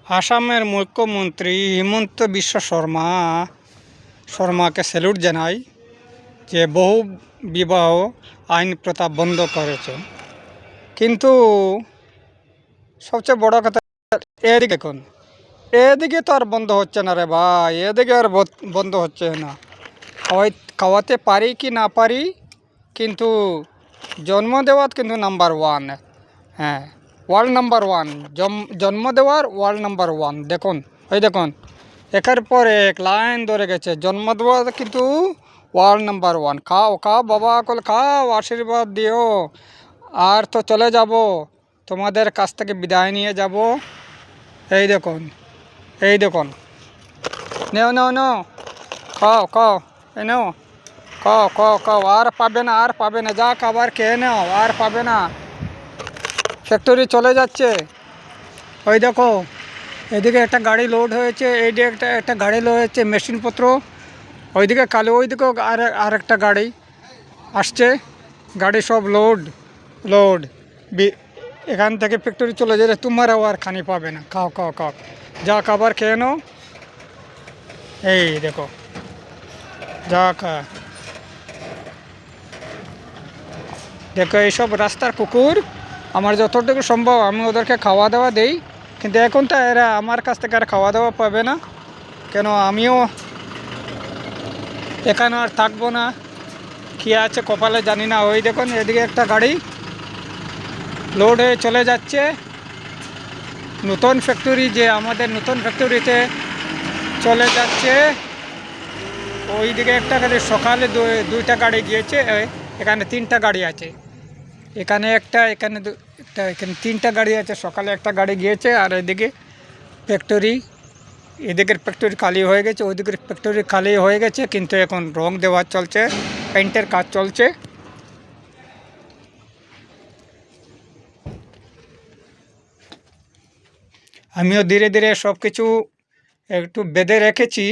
আসামের মুখ্যমন্ত্রী হিমন্ত বিশ্ব শর্মাকে স্যালুট জানাই যে বহু বিবাহ আইন প্রথা বন্ধ করেছে। কিন্তু সবচেয়ে বড় কথা এদিকে দেখুন, এদিকে তো আর বন্ধ হচ্ছে না রে ভাই, এদিকে আর বন্ধ হচ্ছে না। খাওয়াতে পারি কি না পারি, কিন্তু জন্ম দেওয়ার কিন্তু নাম্বার ওয়ান। হ্যাঁ, ওয়ার্ল্ড নাম্বার ওয়ান, জন্ম দেওয়ার ওয়ার্ল্ড নাম্বার ওয়ান। দেখুন, ওই দেখুন, একের পর এক লাইন ধরে গেছে। জন্ম দেওয়ার কিন্তু ওয়ার্ল্ড নাম্বার ওয়ান। খাও খাও বাবা, কল খাও, আশীর্বাদ দিও। আর তো চলে যাব, তোমাদের কাছ থেকে বিদায় নিয়ে যাব। এই দেখুন, এই দেখুন, নেও নেও নেও, খাও খাও, এই নেও, খাও খাও খাও। আর পাবে না, আর পাবে না, যা খাবার খেয়ে নাও, আর পাবে না। ফ্যাক্টরি চলে যাচ্ছে। ওই দেখো, এদিকে একটা গাড়ি লোড হয়েছে, এইদিকে একটা গাড়ি লোড হয়েছে মেশিনপত্র। ওইদিকে ওইদিকেও আর একটা গাড়ি আসছে। গাড়ি সব লোড লোড। এখান থেকে ফ্যাক্টরি চলে যাবে, তোমারও আর খানি পাবে না। খাও খাও খাও, যা খাবার খেয়ে নাও। এই দেখো, যা দেখো, এইসব রাস্তার কুকুর। আমার যতটুকু সম্ভব আমি ওদেরকে খাওয়া দাওয়া দেই, কিন্তু এখন তো এরা আমার কাছ থেকে আর খাওয়া দাওয়া পাবে না। কেন, আমিও এখানে আর থাকবো না। কী আছে কপালে জানি না। ওই দেখুন, এদিকে একটা গাড়ি লোড হয়ে চলে যাচ্ছে নতুন ফ্যাক্টরি, যে আমাদের নতুন ফ্যাক্টরিতে চলে যাচ্ছে। ওই দিকে একটা গাড়ি, সকালে দুইটা গাড়ি গিয়েছে, এখানে তিনটা গাড়ি আছে। এখানে একটা, এখানে একটা, এখানে তিনটা গাড়ি আছে। সকালে একটা গাড়ি গিয়েছে, আর এদিকে ফ্যাক্টরি, এদিকের ফ্যাক্টরি খালি হয়ে গেছে, ওইদিকের ফ্যাক্টরি খালি হয়ে গেছে। কিন্তু এখন রং দেওয়া চলছে, পেন্টের কাজ চলছে। আমিও ধীরে ধীরে সব কিছু একটু বেঁধে রেখেছি।